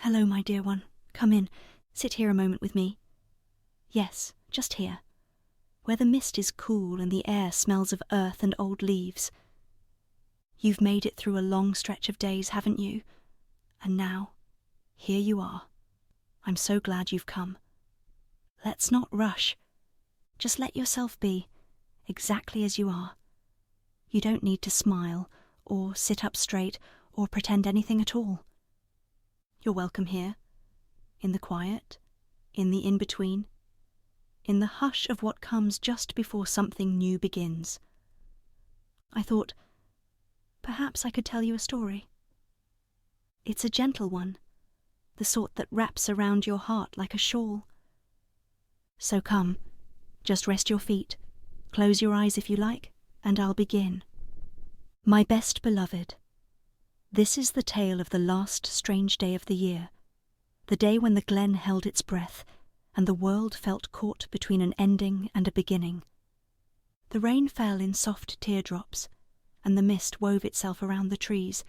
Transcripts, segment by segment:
Hello, my dear one. Come in. Sit here a moment with me. Yes, just here, where the mist is cool and the air smells of earth and old leaves. You've made it through a long stretch of days, haven't you? And now, here you are. I'm so glad you've come. Let's not rush. Just let yourself be, exactly as you are. You don't need to smile, or sit up straight, or pretend anything at all. You're welcome here, in the quiet, in the in-between, in the hush of what comes just before something new begins. I thought, perhaps I could tell you a story. It's a gentle one, the sort that wraps around your heart like a shawl. So come, just rest your feet, close your eyes if you like, and I'll begin. My best beloved, this is the tale of the last strange day of the year, the day when the glen held its breath, and the world felt caught between an ending and a beginning. The rain fell in soft teardrops, and the mist wove itself around the trees,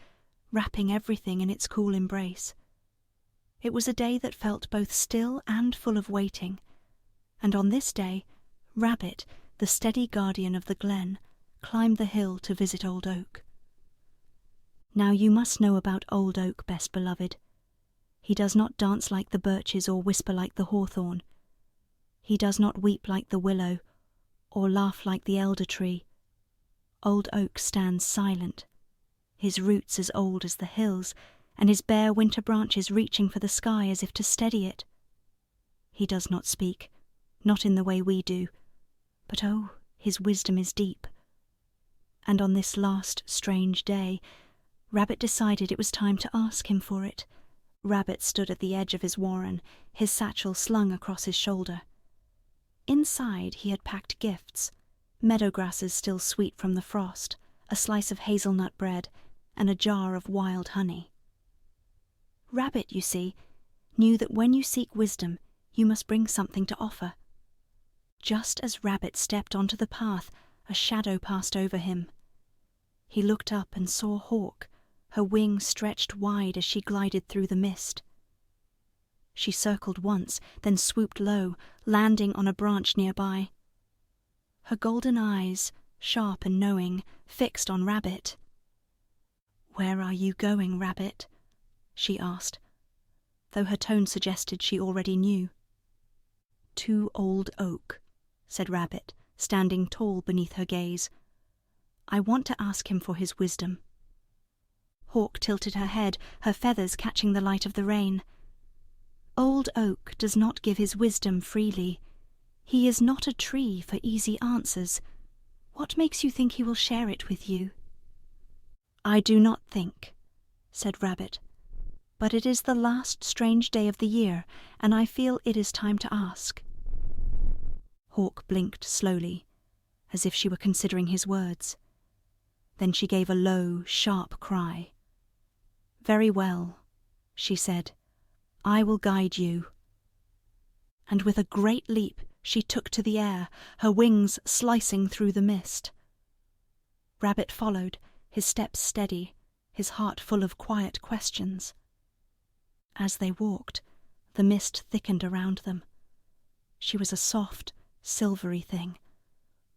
wrapping everything in its cool embrace. It was a day that felt both still and full of waiting, and on this day, Rabbit, the steady guardian of the glen, climbed the hill to visit Old Oak. Now you must know about Old Oak, best beloved. He does not dance like the birches or whisper like the hawthorn. He does not weep like the willow, or laugh like the elder tree. Old Oak stands silent, his roots as old as the hills, and his bare winter branches reaching for the sky as if to steady it. He does not speak, not in the way we do, but oh, his wisdom is deep. And on this last strange day, Rabbit decided it was time to ask him for it. Rabbit stood at the edge of his warren, his satchel slung across his shoulder. Inside he had packed gifts, meadow grasses still sweet from the frost, a slice of hazelnut bread, and a jar of wild honey. Rabbit, you see, knew that when you seek wisdom, you must bring something to offer. Just as Rabbit stepped onto the path, a shadow passed over him. He looked up and saw Hawk, her wings stretched wide as she glided through the mist. She circled once, then swooped low, landing on a branch nearby. Her golden eyes, sharp and knowing, fixed on Rabbit. "Where are you going, Rabbit?" she asked, though her tone suggested she already knew. "To Old Oak," said Rabbit, standing tall beneath her gaze. "I want to ask him for his wisdom." Hawk tilted her head, her feathers catching the light of the rain. "Old Oak does not give his wisdom freely. He is not a tree for easy answers. What makes you think he will share it with you?" "I do not think," said Rabbit, "but it is the last strange day of the year, and I feel it is time to ask." Hawk blinked slowly, as if she were considering his words. Then she gave a low, sharp cry. "Very well," she said. "I will guide you." And with a great leap she took to the air, her wings slicing through the mist. Rabbit followed, his steps steady, his heart full of quiet questions. As they walked, the mist thickened around them. She was a soft, silvery thing,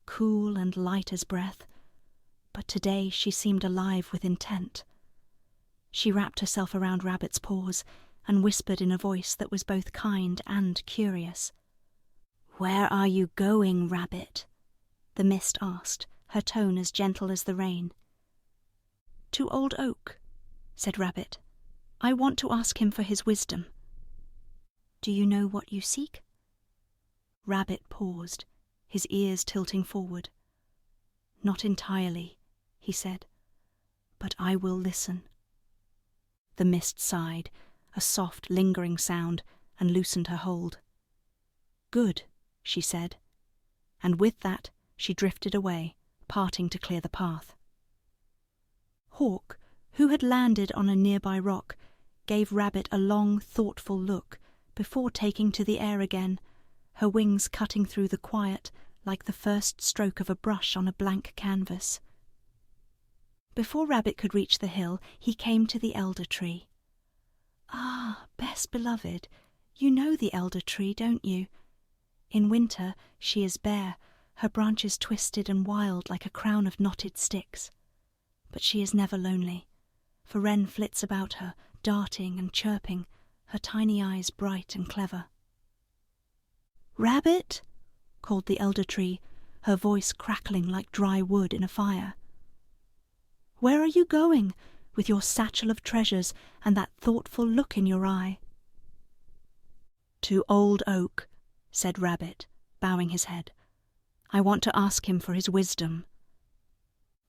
cool and light as breath, but today she seemed alive with intent. She wrapped herself around Rabbit's paws and whispered in a voice that was both kind and curious. "Where are you going, Rabbit?" the mist asked, her tone as gentle as the rain. "To Old Oak," said Rabbit. "I want to ask him for his wisdom." "Do you know what you seek?" Rabbit paused, his ears tilting forward. "Not entirely," he said, "but I will listen." The mist sighed, a soft, lingering sound, and loosened her hold. "Good," she said, and with that she drifted away, parting to clear the path. Hawk, who had landed on a nearby rock, gave Rabbit a long, thoughtful look before taking to the air again, her wings cutting through the quiet like the first stroke of a brush on a blank canvas. Before Rabbit could reach the hill, he came to the elder tree. "Ah, best best beloved, you know the elder tree, don't you? In winter she is bare, her branches twisted and wild like a crown of knotted sticks. But she is never lonely, for Wren flits about her, darting and chirping, her tiny eyes bright and clever. "Rabbit!" called the elder tree, her voice crackling like dry wood in a fire. "Where are you going, with your satchel of treasures and that thoughtful look in your eye?" "To Old Oak," said Rabbit, bowing his head. "I want to ask him for his wisdom."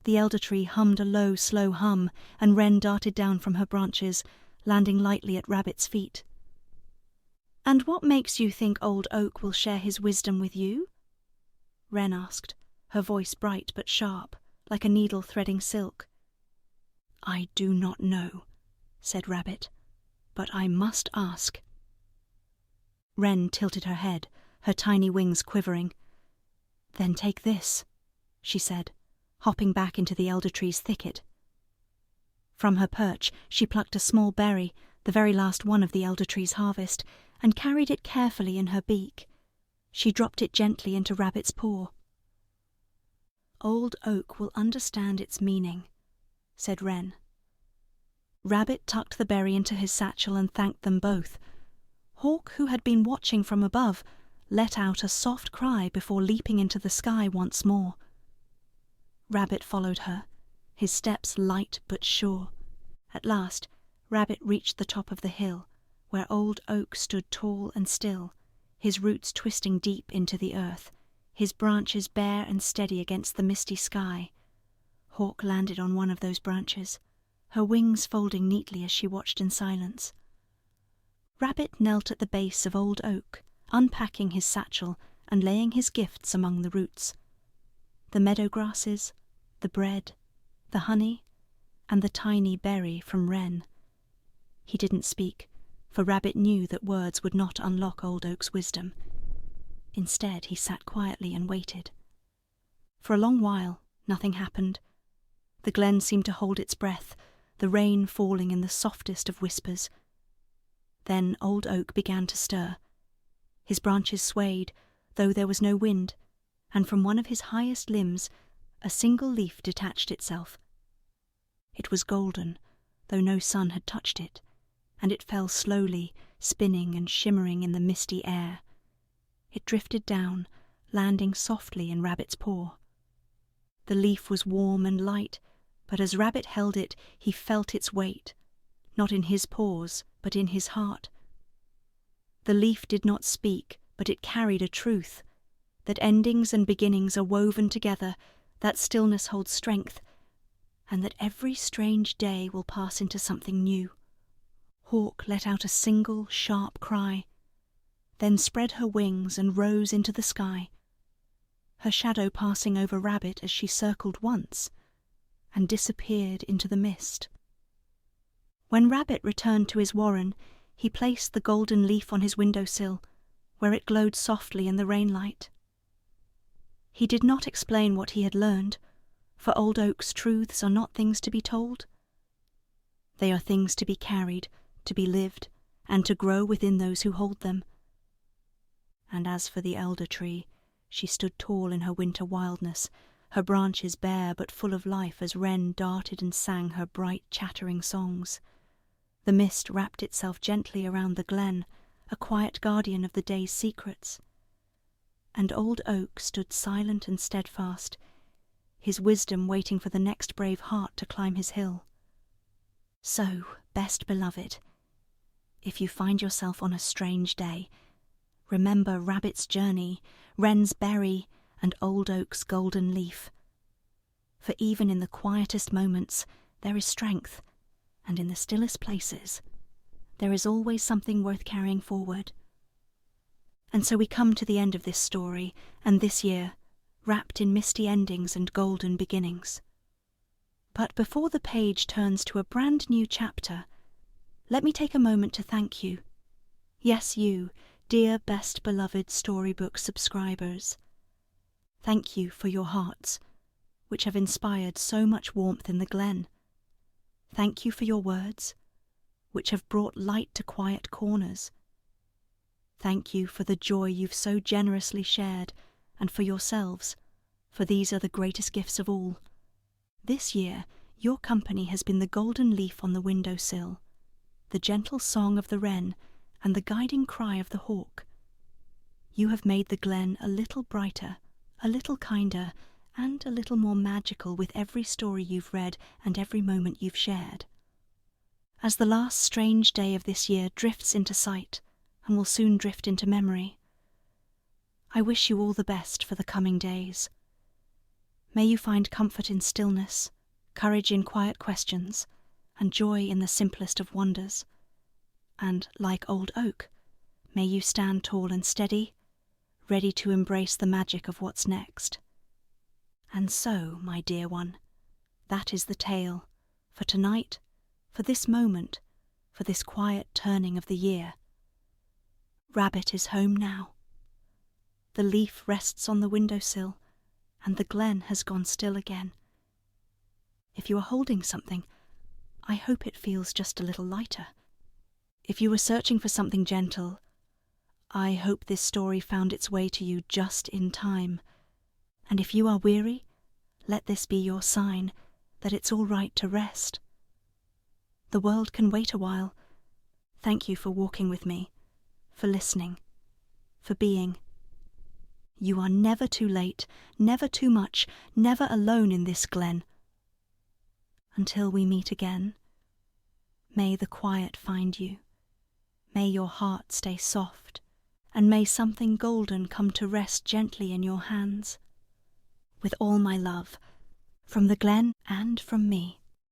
The elder tree hummed a low, slow hum, and Wren darted down from her branches, landing lightly at Rabbit's feet. "And what makes you think Old Oak will share his wisdom with you?" Wren asked, her voice bright but sharp, like a needle threading silk. "I do not know," said Rabbit, "but I must ask." Wren tilted her head, her tiny wings quivering. "Then take this," she said, hopping back into the elder tree's thicket. From her perch she plucked a small berry, the very last one of the elder tree's harvest, and carried it carefully in her beak. She dropped it gently into Rabbit's paw. "Old Oak will understand its meaning," said Wren. Rabbit tucked the berry into his satchel and thanked them both. Hawk, who had been watching from above, let out a soft cry before leaping into the sky once more. Rabbit followed her, his steps light but sure. At last, Rabbit reached the top of the hill, where Old Oak stood tall and still, his roots twisting deep into the earth, his branches bare and steady against the misty sky. Hawk landed on one of those branches, her wings folding neatly as she watched in silence. Rabbit knelt at the base of Old Oak, unpacking his satchel and laying his gifts among the roots. The meadow grasses, the bread, the honey, and the tiny berry from Wren. He didn't speak, for Rabbit knew that words would not unlock Old Oak's wisdom. Instead, he sat quietly and waited. For a long while, nothing happened. The glen seemed to hold its breath, the rain falling in the softest of whispers. Then Old Oak began to stir. His branches swayed, though there was no wind, and from one of his highest limbs a single leaf detached itself. It was golden, though no sun had touched it, and it fell slowly, spinning and shimmering in the misty air. It drifted down, landing softly in Rabbit's paw. The leaf was warm and light, but as Rabbit held it, he felt its weight, not in his paws, but in his heart. The leaf did not speak, but it carried a truth, that endings and beginnings are woven together, that stillness holds strength, and that every strange day will pass into something new. Hawk let out a single, sharp cry, then spread her wings and rose into the sky, her shadow passing over Rabbit as she circled once and disappeared into the mist. When Rabbit returned to his warren, he placed the golden leaf on his windowsill, where it glowed softly in the rainlight. He did not explain what he had learned, for Old Oak's truths are not things to be told. They are things to be carried, to be lived, and to grow within those who hold them. And as for the elder tree, she stood tall in her winter wildness, her branches bare but full of life as Wren darted and sang her bright chattering songs. The mist wrapped itself gently around the glen, a quiet guardian of the day's secrets. And Old Oak stood silent and steadfast, his wisdom waiting for the next brave heart to climb his hill. So, best beloved, if you find yourself on a strange day, remember Rabbit's journey, Wren's berry, and Old Oak's golden leaf. For even in the quietest moments there is strength, and in the stillest places there is always something worth carrying forward. And so we come to the end of this story, and this year, wrapped in misty endings and golden beginnings. But before the page turns to a brand new chapter, let me take a moment to thank you. Yes, you, dear best beloved Storybook subscribers. Thank you for your hearts, which have inspired so much warmth in the glen. Thank you for your words, which have brought light to quiet corners. Thank you for the joy you've so generously shared, and for yourselves, for these are the greatest gifts of all. This year, your company has been the golden leaf on the windowsill, the gentle song of the wren, and the guiding cry of the hawk. You have made the glen a little brighter, a little kinder, and a little more magical with every story you've read and every moment you've shared. As the last strange day of this year drifts into sight, and will soon drift into memory, I wish you all the best for the coming days. May you find comfort in stillness, courage in quiet questions, and joy in the simplest of wonders. And, like old oak, may you stand tall and steady, ready to embrace the magic of what's next. And so, my dear one, that is the tale, for tonight, for this moment, for this quiet turning of the year. Rabbit is home now. The leaf rests on the windowsill, and the glen has gone still again. If you are holding something, I hope it feels just a little lighter. If you were searching for something gentle, I hope this story found its way to you just in time. And if you are weary, let this be your sign that it's all right to rest. The world can wait a while. Thank you for walking with me, for listening, for being. You are never too late, never too much, never alone in this glen. Until we meet again, may the quiet find you, may your heart stay soft, and may something golden come to rest gently in your hands. With all my love, from the glen and from me.